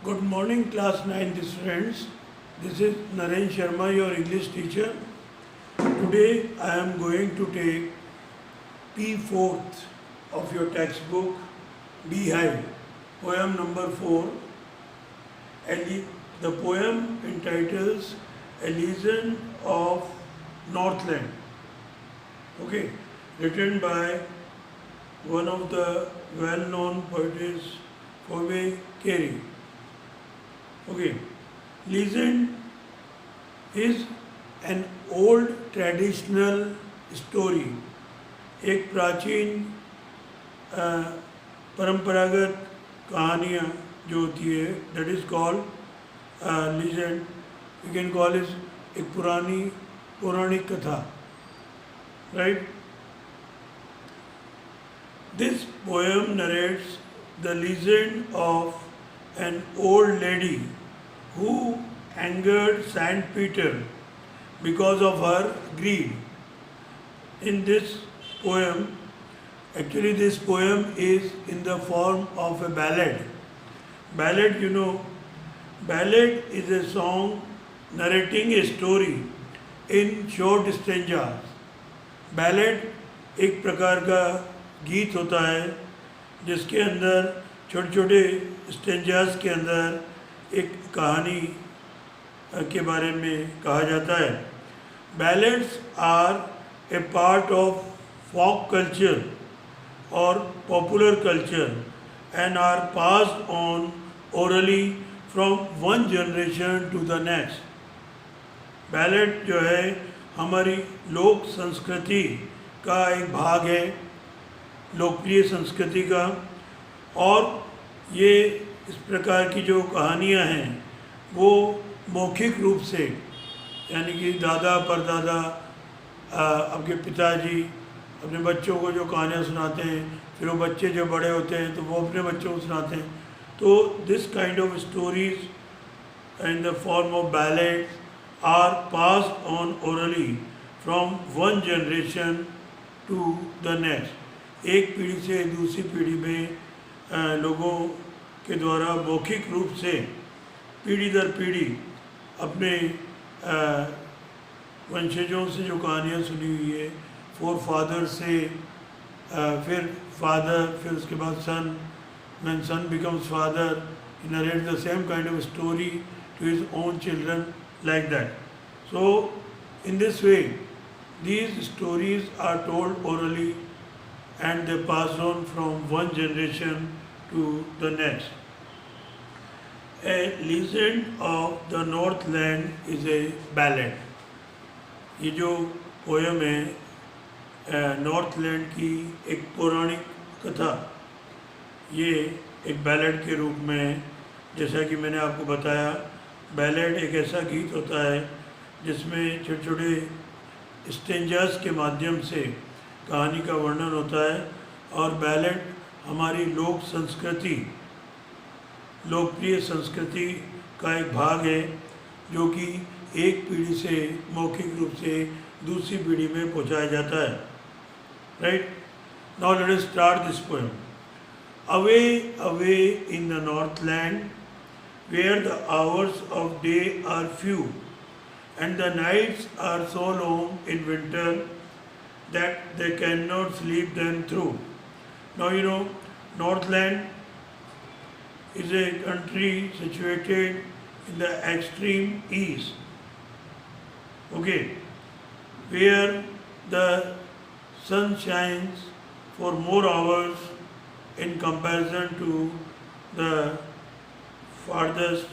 Good morning, class 9th students. This is Naren Sharma, your English teacher. Today I am going to take P4th of your textbook, Beehive, poem number 4. And the poem entitles Elysian of Northland. Okay, written by one of the well-known poets, Phoebe Carey. Okay, legend is an old traditional story. एक प्राचीन परंपरागत कहानियाँ जो होती है that is called legend. You can call it एक पुरानी पौराणिक कथा, right? This poem narrates the legend of an old lady who angered Saint Peter because of her greed. In this poem, actually this poem is in the form of a ballad. Ballad, ballad is a song narrating a story in short stanzas. Ballad एक प्रकार का गीत होता है जिसके अंदर छोटे छोटे स्टेंजास के अंदर एक कहानी के बारे में कहा जाता है. Ballads are a part of folk culture और popular culture and are passed on orally from one generation to the next. Ballad जो है हमारी लोक संस्कृति का एक भाग है, लोकप्रिय संस्कृति का, और ये इस प्रकार की जो कहानियाँ हैं वो मौखिक रूप से, यानी कि दादा परदादा आपके पिताजी अपने बच्चों को जो कहानियाँ सुनाते हैं, फिर वो बच्चे जो बड़े होते हैं तो वो अपने बच्चों को सुनाते हैं. तो this kind of stories in the form of ballads are passed on orally from one generation to the next. एक पीढ़ी से दूसरी पीढ़ी में लोगों के द्वारा मौखिक रूप से पीढ़ी दर पीढ़ी अपने वंशजों से जो कहानियाँ सुनी हुई है, फोर फादर से, फिर फादर, फिर उसके बाद सन, when son becomes father, he narrates the same kind of story to his own children, like that. So in this way these stories are told orally and they pass on from one generation to the next. A legend of the Northland is a ballad. ये जो poem है Northland की एक पौराणिक कथा, ये एक ballad के रूप में, जैसा कि मैंने आपको बताया, बैलेड एक ऐसा गीत होता है जिसमें छोटे छोटे स्टेंजर्स के माध्यम से कहानी का वर्णन होता है. और बैलेड हमारी लोक संस्कृति, लोकप्रिय संस्कृति का एक भाग है जो कि एक पीढ़ी से मौखिक रूप से दूसरी पीढ़ी में पहुंचाया जाता है. Right, now let us start this poem. Away away in the Northland where the hours of day are few and the nights are so long in winter that they cannot sleep them through. Now Northland is a country situated in the extreme east, okay, where the sun shines for more hours in comparison to the farthest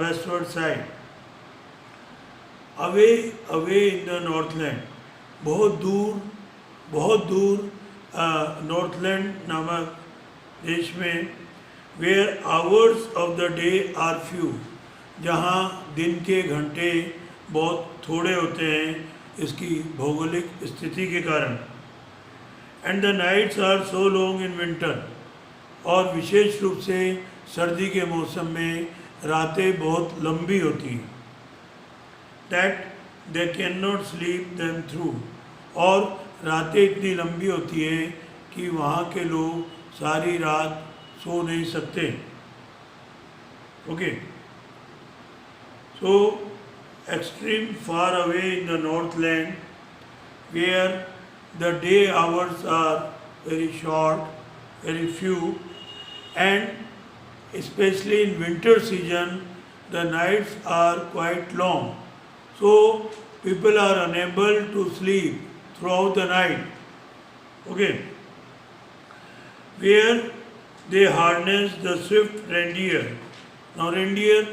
westward side. Away away in the Northland, बहुत दूर Northland नामक देश में, where hours of the day are few, जहाँ दिन के घंटे बहुत थोड़े होते हैं इसकी भौगोलिक स्थिति के कारण. And the nights are so long in winter, और विशेष रूप से सर्दी के मौसम में रातें बहुत लंबी होती हैं. that they cannot sleep them through, और रातें इतनी लंबी होती है कि वहाँ के लोग सारी रात सो नहीं सकते. Okay, so extreme far away in the Northland, where the day hours are very short, very few, and especially in winter season, the nights are quite long. So people are unable to sleep throughout the night. Okay, where they harness the swift reindeer. Now reindeer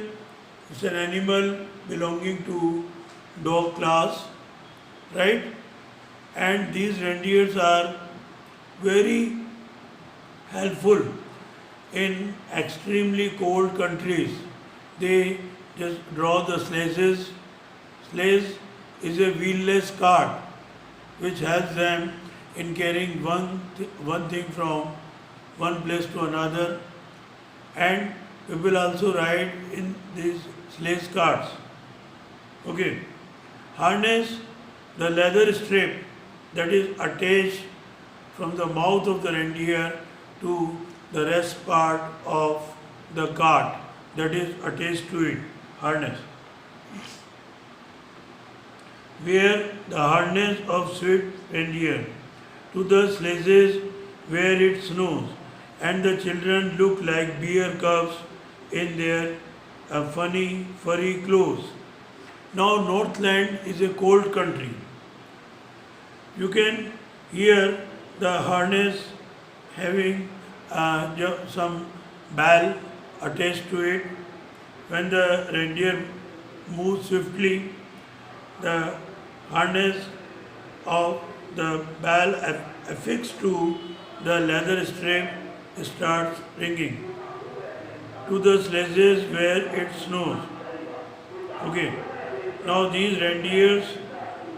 is an animal belonging to dog class, right? And these reindeers are very helpful in extremely cold countries. They just draw the sledges. Sledge is a wheelless cart which helps them in carrying one thing from one place to another, and people also ride in these sledge carts. Okay, harness the leather strip that is attached from the mouth of the reindeer to the rest part of the cart that is attached to it, harness. Where the harness of swift reindeer to the sledges where it snows, and the children look like bear cubs in their funny furry clothes. Now Northland is a cold country. You can hear the harness having some bell attached to it. When the reindeer moves swiftly, the harness of the bell affixed to the leather strap starts ringing to the sledges where it snows. Okay. Now these reindeers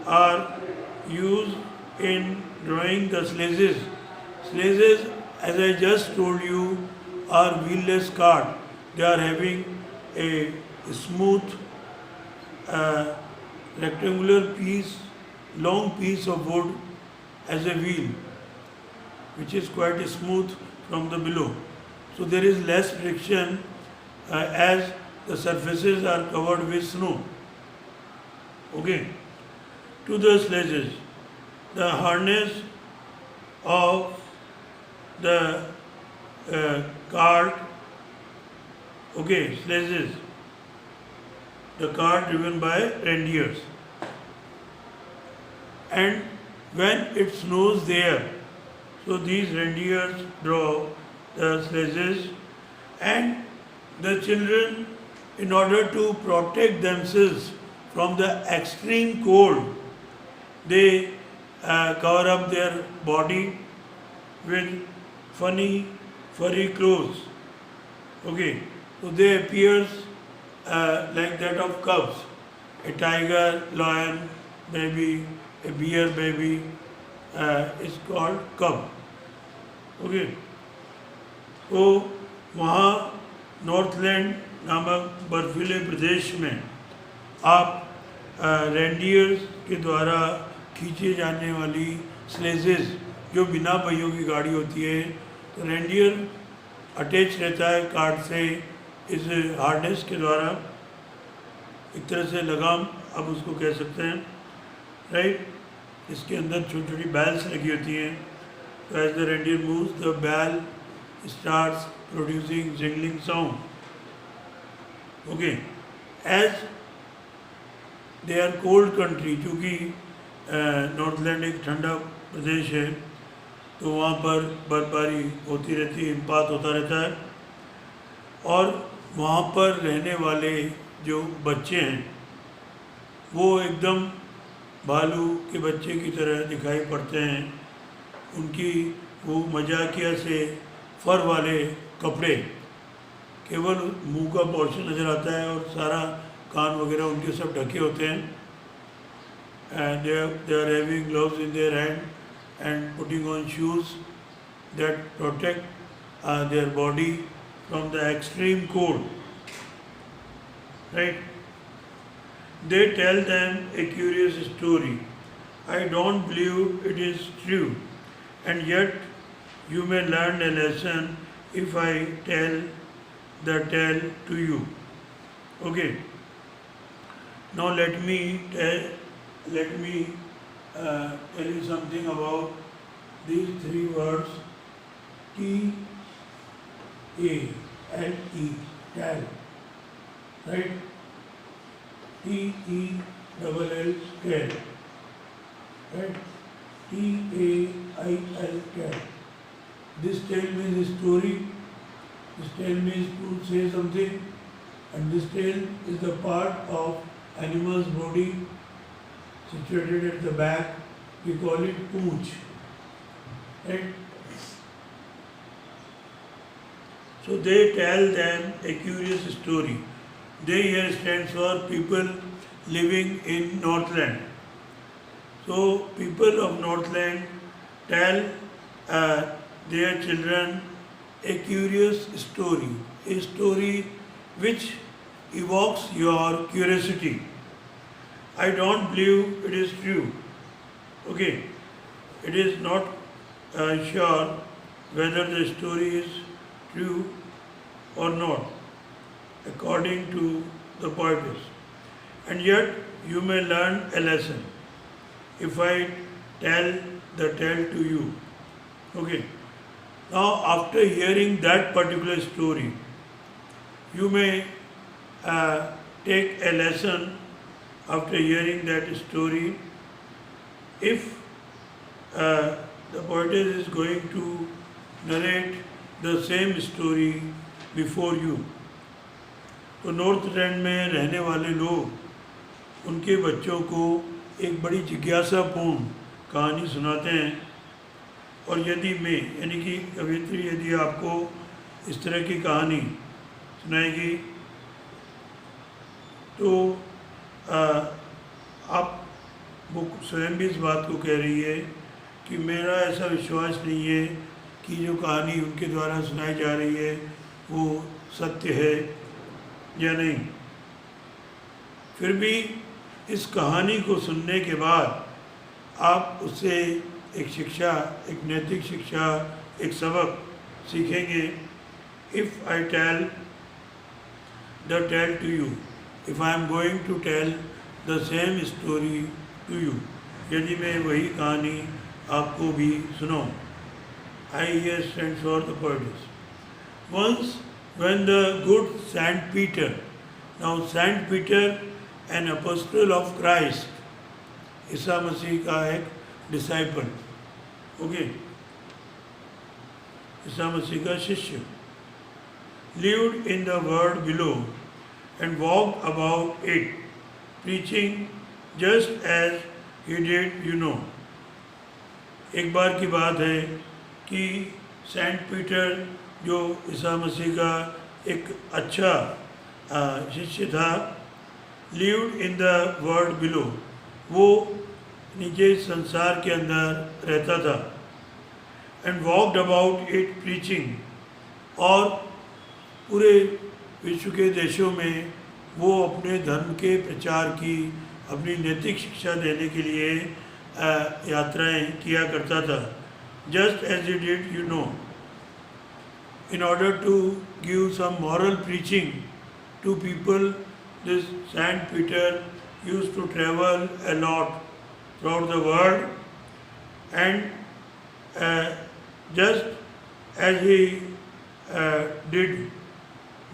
are used in drawing the sledges. Sledges, as I just told you, are wheelless cart. They are having a smooth uh, rectangular piece, long piece of wood as a wheel, which is quite smooth from the below. So there is less friction as the surfaces are covered with snow. Okay, to the sledges. The harness of the cart, okay, sledges, the cart driven by reindeers. And when it snows there, so these reindeers draw the sledges, and the children, in order to protect themselves from the extreme cold, they cover up their body with funny furry clothes. Okay, so they appear like that of cubs, a tiger, lion, baby, a bear baby is called cub. Okay, तो वहाँ Northland नामक बर्फीले प्रदेश में आप reindeers के द्वारा खींचे जाने वाली स्लेजेस जो बिना पहियों की गाड़ी होती है, तो रेंडियर अटैच रहता है कार्ड से इस हार्नेस के द्वारा, एक तरह से लगाम आप उसको कह सकते हैं, राइट। इसके अंदर छोटी छोटी बैल्स लगी होती हैं, तो as the reindeer moves the bell starts producing jingling sound. Okay, as they are cold country, चूँकि नॉर्थलैंड एक ठंडा प्रदेश है, तो वहाँ पर बर्फबारी होती रहती है, हिमपात होता रहता है, और वहाँ पर रहने वाले जो बच्चे हैं वो एकदम भालू के बच्चे की तरह दिखाई पड़ते हैं। उनकी वो मजाकिया से फर वाले कपड़े, केवल मुंह का पोर्शन नज़र आता है और सारा कान वगैरह उनके सब ढके होते हैं। And they are having gloves in their hand and putting on shoes that protect their body from the extreme cold, right. They tell them a curious story, I don't believe it is true, and yet you may learn a lesson if I tell the tale to you. Okay. Now let me tell you something about these three words: T A L E, tell, right? T E double L, tell, right? T A I L, tell. This tale means story. This tale means to say something, and this tale is the part of animal's body situated at the back. We call it pooch, right? So they tell them a curious story. They here stands for people living in Northland. So people of Northland tell their children a curious story, a story which evokes your curiosity. I don't believe it is true. Okay, it is not sure whether the story is true or not, according to the poetess. And yet, you may learn a lesson if I tell the tale to you. Okay. Now, after hearing that particular story, you may take a lesson after hearing that story. If the poetess is going to narrate the same story before you, तो north land में रहने वाले लोग उनके बच्चों को एक बड़ी जिज्ञासापूर्ण कहानी सुनाते हैं। और यदि मैं यानी कि कवियत्री यदि आपको इस तरह की कहानी सुनाएगी तो आप वो स्वयं भी इस बात को कह रही है कि मेरा ऐसा विश्वास नहीं है कि जो कहानी उनके द्वारा सुनाई जा रही है वो सत्य है या नहीं। फिर भी इस कहानी को सुनने के बाद आप उससे एक शिक्षा, एक नैतिक शिक्षा, एक सबक सीखेंगे। If I tell the tale to you, if I am going to tell the same story to you, यदि मैं वही कहानी आपको भी सुनाऊं। I here stands for the poets. Once when the good Saint Peter, now Saint Peter, an apostle of Christ, Isa Masih का एक disciple, okay, Isa Masih का शिष्य, lived in the world below and walked about it, preaching just as he did, you know. एक बार की बात है कि Saint Peter जो ईसा मसीह का एक अच्छा शिष्य था, lived in the world below, वो नीचे संसार के अंदर रहता था, and walked about it preaching, और पूरे विश्व के देशों में वो अपने धर्म के प्रचार की, अपनी नैतिक शिक्षा देने के लिए यात्राएं किया करता था। Just as it did, you know, in order to give some moral preaching to people, this Saint Peter used to travel a lot throughout the world, and just as he did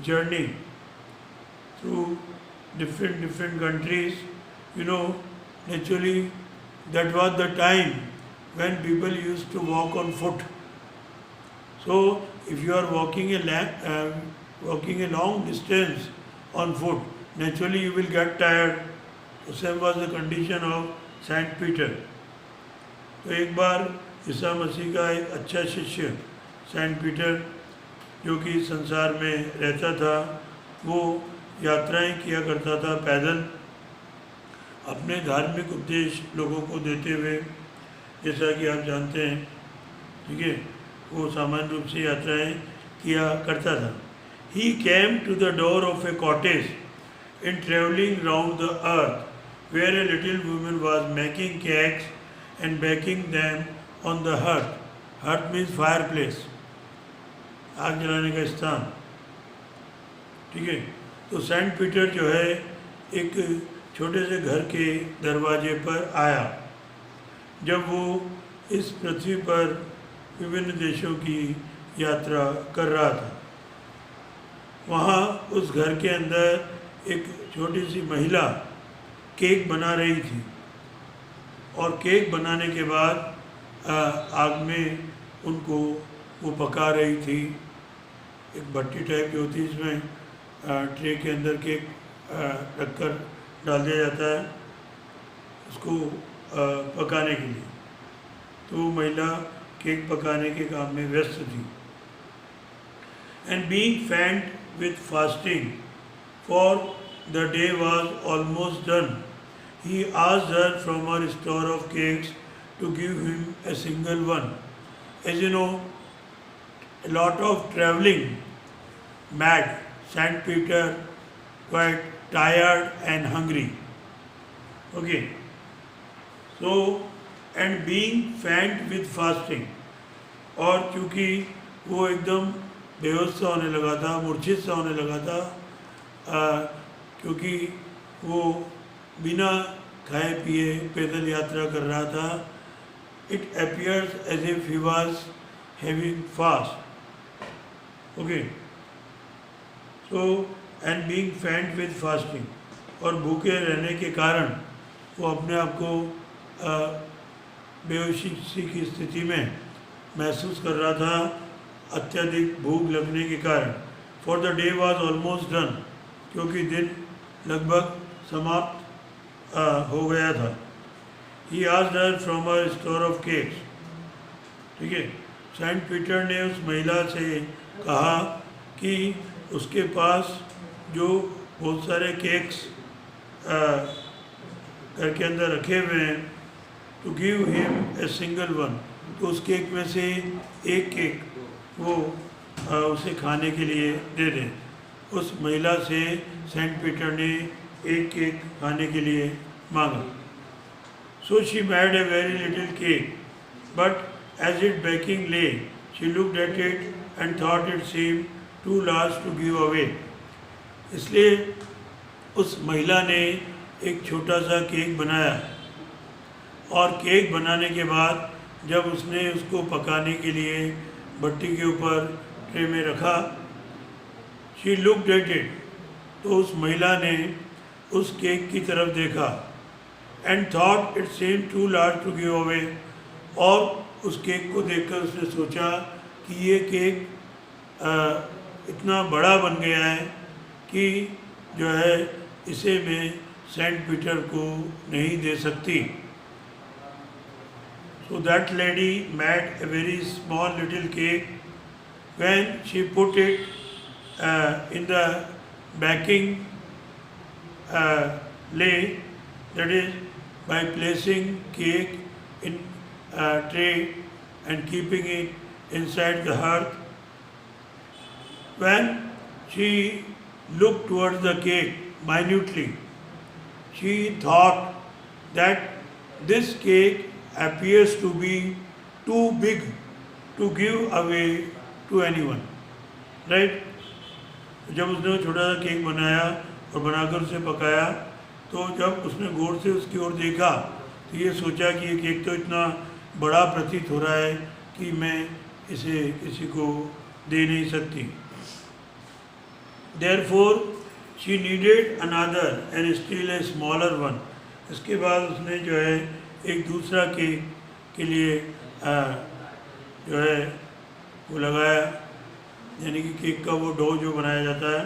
journey through different countries, you know, naturally that was the time when people used to walk on foot. So if you are walking a long distance on foot, naturally you will get tired. The same was the condition of Saint Peter. तो एक बार ईसा मसीह का एक अच्छा शिष्य Saint Peter, जो कि संसार में रहता था, वो यात्राएं किया करता था पैदल, अपने धार्मिक उपदेश लोगों को देते हुए, जैसा कि आप जानते हैं, ठीक है, वो सामान्य रूप से यात्राएं किया करता था। He came to the door of a cottage in traveling round the earth, where a little woman was making cakes and baking them on the hearth. Hearth means fireplace, आग जलाने का स्थान। ठीक है। तो सेंट पीटर जो है एक छोटे से घर के दरवाजे पर आया जब वो इस पृथ्वी पर विभिन्न देशों की यात्रा कर रहा था। वहाँ उस घर के अंदर एक छोटी सी महिला केक बना रही थी और केक बनाने के बाद आग में उनको वो पका रही थी। एक भट्टी टाइप की होती है, इसमें ट्रे के अंदर केक रखकर डाल दिया जाता है उसको पकाने के लिए। तो वो महिला केक पकाने के काम में व्यस्त थी। And being faint with fasting, for the day was almost done, he asked her from her store of cakes to give him a single one. As you know, a lot of traveling mad, Saint Peter quite tired and hungry. Okay. So, and being faint with fasting, और चूँकि वो एकदम बेहोश सा होने लगा था, मूर्छित सा होने लगा था, क्योंकि वो बिना खाए पिए पैदल यात्रा कर रहा था। It appears as if he was having fast. Okay. So and being faint with fasting, और भूखे रहने के कारण वो अपने आप को बेहोशी की स्थिति में महसूस कर रहा था, अत्यधिक भूख लगने के कारण। For the day was almost done, क्योंकि दिन लगभग समाप्त हो गया था। He asked her from her store of cakes. ठीक है। सेंट पीटर ने उस महिला से कहा कि उसके पास जो बहुत सारे केक्स घर के अंदर रखे हुए हैं, to give him a single one, तो उस केक में से एक केक वो उसे खाने के लिए दे दें। उस महिला से सेंट पीटर ने एक केक खाने के लिए मांगा। So she made a very little cake, but as it baking lay she looked at it and thought it seem too large to give away. इसलिए उस महिला ने एक छोटा सा केक बनाया, और केक बनाने के बाद जब उसने उसको पकाने के लिए भट्टी के ऊपर ट्रे में रखा, शी लुक्ड एट इट, तो उस महिला ने उस केक की तरफ देखा, and thought it seem too large to give away, और उस केक को देखकर उसने सोचा कि ये केक इतना बड़ा बन गया है कि जो है इसे मैं सेंट पीटर को नहीं दे सकती। So that lady made a very small little cake. When she put it in the baking lay, that is by placing cake in tray and keeping it inside the hearth. When she looked towards the cake minutely, she thought that this cake appears to be too big to give away to anyone, right? जब उसने वो छोटा सा cake बनाया और बनाकर उसे पकाया, तो जब उसने गौर से उसकी ओर देखा तो ये सोचा कि ये केक तो इतना बड़ा प्रतीत हो रहा है कि मैं इसे किसी को दे नहीं सकती। Therefore she needed another and still a smaller one. इसके बाद उसने जो है एक दूसरा केक के लिए जो है वो लगाया, यानी कि केक का वो डो जो बनाया जाता है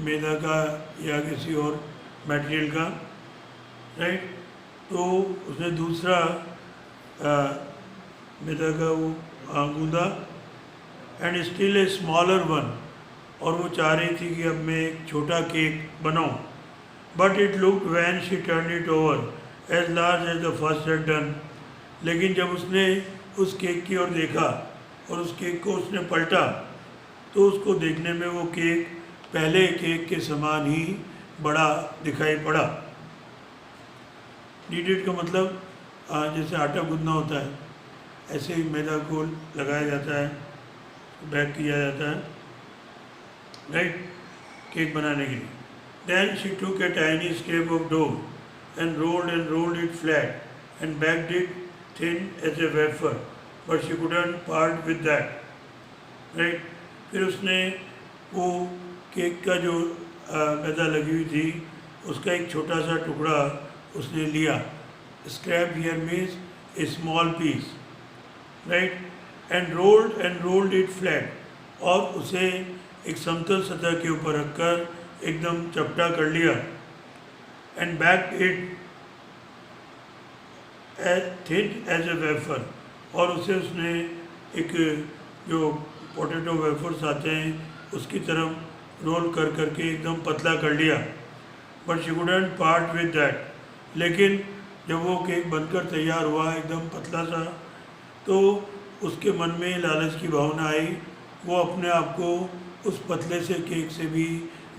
मैदा का या किसी और मटेरियल का, राइट। तो उसने दूसरा मैदा का वो गूंदा, and still a smaller one, और वो चाह रही थी कि अब मैं एक छोटा केक बनाऊं। But it looked when she turn it over as large as the first had done. लेकिन जब उसने उस केक की ओर देखा और उस केक को उसने पलटा, तो उसको देखने में वो केक पहले केक के समान ही बड़ा दिखाई पड़ा। नीडेड का मतलब जैसे आटा गूंदना होता है, ऐसे ही मैदा को लगाया जाता है, बैक किया जाता है, राइट, केक बनाने के लिए. Then she took a tiny scrap of dough and rolled it flat and baked it thin as a wafer, but she couldn't part with that. Right? फिर उसने वो केक का जो मैदा लगी हुई थी उसका एक छोटा सा टुकड़ा उसने लिया. Scrap here means a small piece, right, and rolled it flat, और उसे एक समतल सतह के ऊपर रखकर एकदम चपटा कर लिया. And baked it as thin as a wafer, और उसे उसने एक जो पोटैटो वेफर्स आते हैं उसकी तरफ रोल कर करके एकदम पतला कर लिया. But she couldn't part with that, लेकिन जब वो केक बनकर तैयार हुआ एकदम पतला सा, तो उसके मन में लालच की भावना आई. वो अपने आप को उस पतले से केक से भी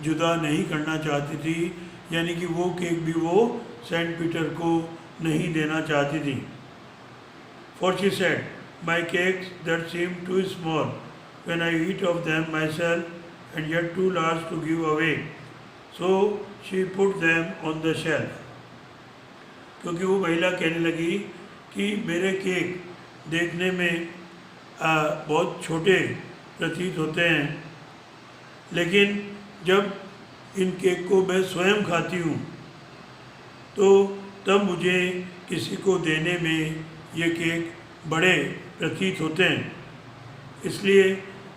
जुदा नहीं करना चाहती थी, यानी कि वो केक भी वो सेंट पीटर को नहीं देना चाहती थी. For she said, my cakes that seem too small when I eat of them myself and yet too large to give away. So she put them on the shelf. क्योंकि वो महिला कहने लगी कि मेरे केक देखने में बहुत छोटे प्रतीत होते हैं, लेकिन जब इन केक को मैं स्वयं खाती हूँ तो तब मुझे किसी को देने में ये केक बड़े प्रतीत होते हैं. इसलिए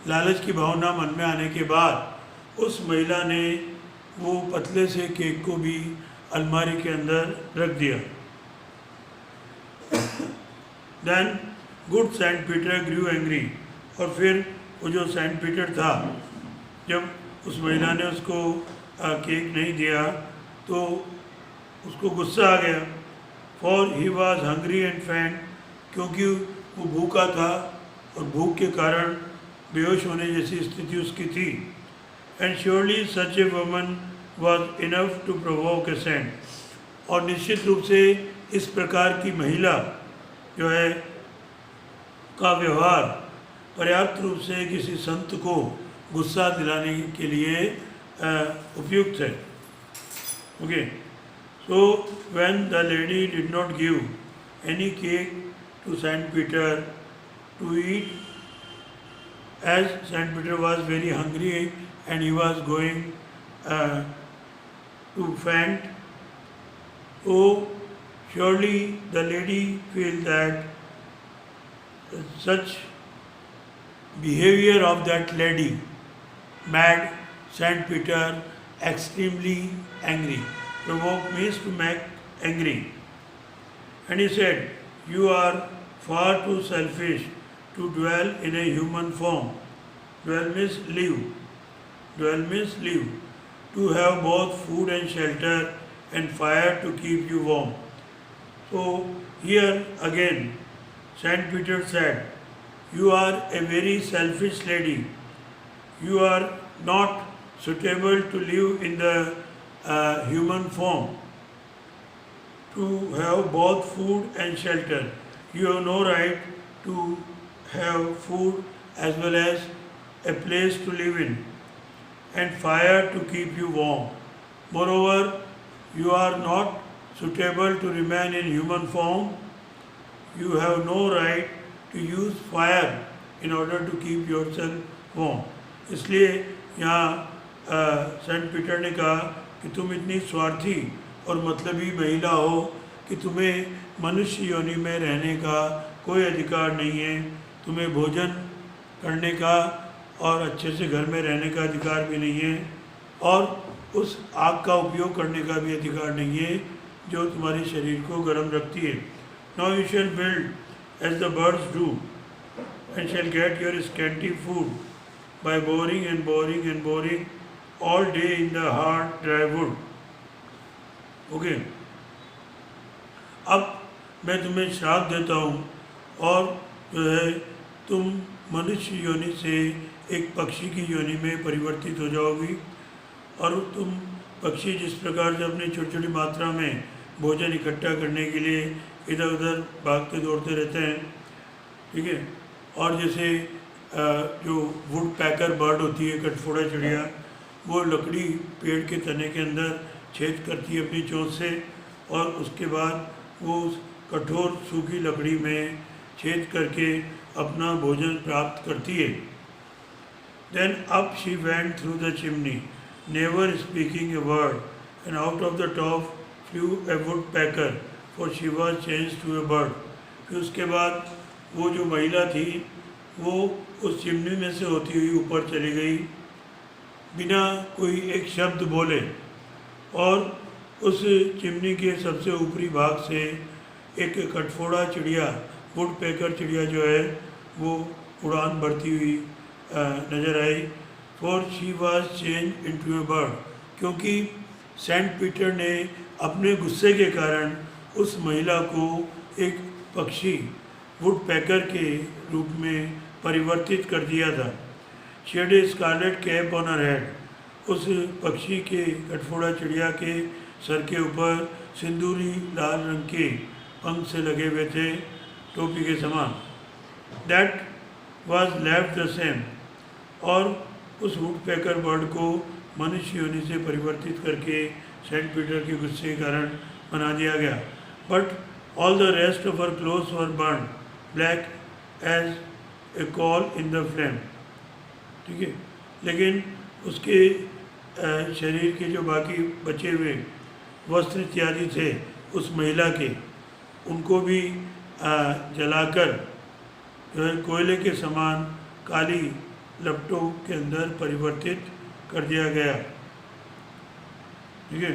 लालच की भावना मन में आने के बाद उस महिला ने वो पतले से केक को भी अलमारी के अंदर रख दिया. देन गुड सेंट पीटर ग्रू एंग्री, और फिर वो जो सेंट पीटर था, जब उस महिला ने उसको केक नहीं दिया तो उसको गुस्सा आ गया. For he was hungry and faint, क्योंकि वो भूखा था और भूख के कारण बेहोश होने जैसी स्थिति उसकी थी. And surely such a woman was enough to provoke a saint, और निश्चित रूप से इस प्रकार की महिला जो है का व्यवहार पर्याप्त रूप से किसी संत को गुस्सा दिलाने के लिए उपयुक्त है. Okay, so when the lady did not give any cake to Saint Peter to eat, as Saint Peter was very hungry and he was going to faint. So surely the lady felt that such behavior of that lady made Saint Peter extremely angry. Provoke means to make angry. And he said, you are far too selfish to dwell in a human form. Dwell means live. Dwell means live. To have both food and shelter and fire to keep you warm. So here again Saint Peter said, you are a very selfish lady. You are not suitable to live in the human form. To have both food and shelter. You have no right to have food as well as a place to live in and fire to keep you warm. Moreover, you are not suitable to remain in human form. You have no right to use fire in order to keep yourself warm. इसलिए यहाँ Saint Peter ने कहा कि तुम इतनी स्वार्थी और मतलबी महिला हो कि तुम्हें मनुष्य योनि में रहने का कोई अधिकार नहीं है, तुम्हें भोजन करने का और अच्छे से घर में रहने का अधिकार भी नहीं है, और उस आग का उपयोग करने का भी अधिकार नहीं है जो तुम्हारे शरीर को गर्म रखती है. Now you shall build as the birds do and shall get your scanty food by boring and boring and boring all day in the hard dry wood. Okay, अब मैं तुम्हें श्राप देता हूँ और जो है तुम मनुष्य योनि से एक पक्षी की योनि में परिवर्तित हो जाओगी, और तुम पक्षी जिस प्रकार से अपनी छोटी छोटी मात्रा में भोजन इकट्ठा करने के लिए इधर उधर भागते दौड़ते रहते हैं, ठीक है, और जैसे जो वुड पैकर बर्ड होती है, कटफोड़ा चिड़िया, वो लकड़ी पेड़ के तने के अंदर छेद करती है अपनी चोंच से, और उसके बाद वो उस कठोर सूखी लकड़ी में छेद करके अपना भोजन प्राप्त करती है. Then up she went through the chimney, never speaking a word, and out of the top flew a woodpecker, for she was changed to a bird. फिर उसके बाद वो जो महिला थी वो उस चिमनी में से होती हुई ऊपर चली गई बिना कोई एक शब्द बोले, और उस चिमनी के सबसे ऊपरी भाग से एक कटफोड़ा चिड़िया, वुडपेकर चिड़िया जो है वो उड़ान भरती हुई नज़र आई. For she was change into a bird, क्योंकि सेंट पीटर ने अपने गुस्से के कारण उस महिला को एक पक्षी वुडपेकर के रूप में परिवर्तित कर दिया था. She had a scarlet cap on her head, उस पक्षी के, कटफोड़ा चिड़िया के सर के ऊपर सिंदूरी लाल रंग के पंख से लगे हुए थे, टोपी के समान. That was left the same, और उस वुडपेकर बर्ड को मनुष्य योनि से परिवर्तित करके सेंट पीटर के गुस्से के कारण बना दिया गया. But all the rest of her clothes were burn black as a coal in the flame. ठीक है, लेकिन उसके शरीर के जो बाकी बचे हुए वस्त्र इत्यादि थे उस महिला के, उनको भी जलाकर जो है कोयले के समान काली लपटों के अंदर परिवर्तित कर दिया गया. ठीक है,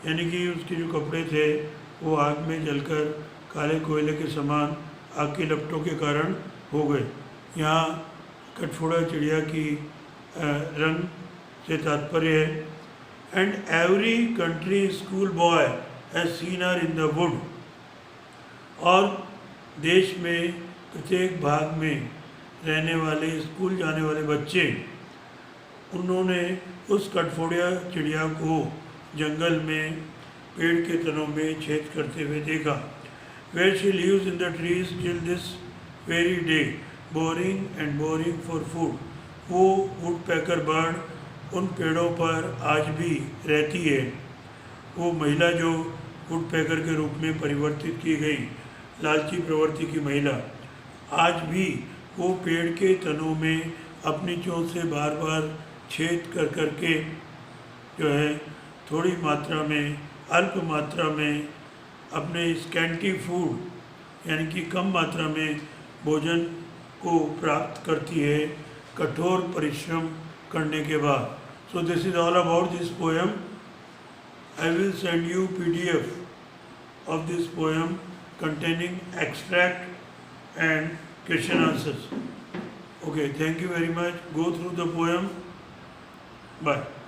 यानी कि उसके जो कपड़े थे वो आग में जलकर काले कोयले के समान आग की लपटों के कारण हो गए. यहाँ कटफोड़ा चिड़िया की रंग से तात्पर्य है. And every country school boy has seen her in the wood, और देश में प्रत्येक भाग में रहने वाले, स्कूल जाने वाले बच्चे, उन्होंने उस कटफोड़ा चिड़िया को जंगल में पेड़ के तनों में छेद करते हुए देखा. Where she lives in the trees till this very day, boring and boring for food. वो वुडपेकर बर्ड उन पेड़ों पर आज भी रहती है. वो महिला जो वुडपेकर के रूप में परिवर्तित की गई, लालची प्रवृत्ति की महिला, आज भी वो पेड़ के तनों में अपनी चोंच से बार बार छेद कर करके जो है थोड़ी मात्रा में, अल्प मात्रा में अपने स्कैंटी फूड यानी कि कम मात्रा में भोजन को प्राप्त करती है कठोर परिश्रम करने के बाद. So this is all about this poem. I will send you PDF of this poem containing extract and question answers. Okay, thank you very much. Go through the poem. Bye.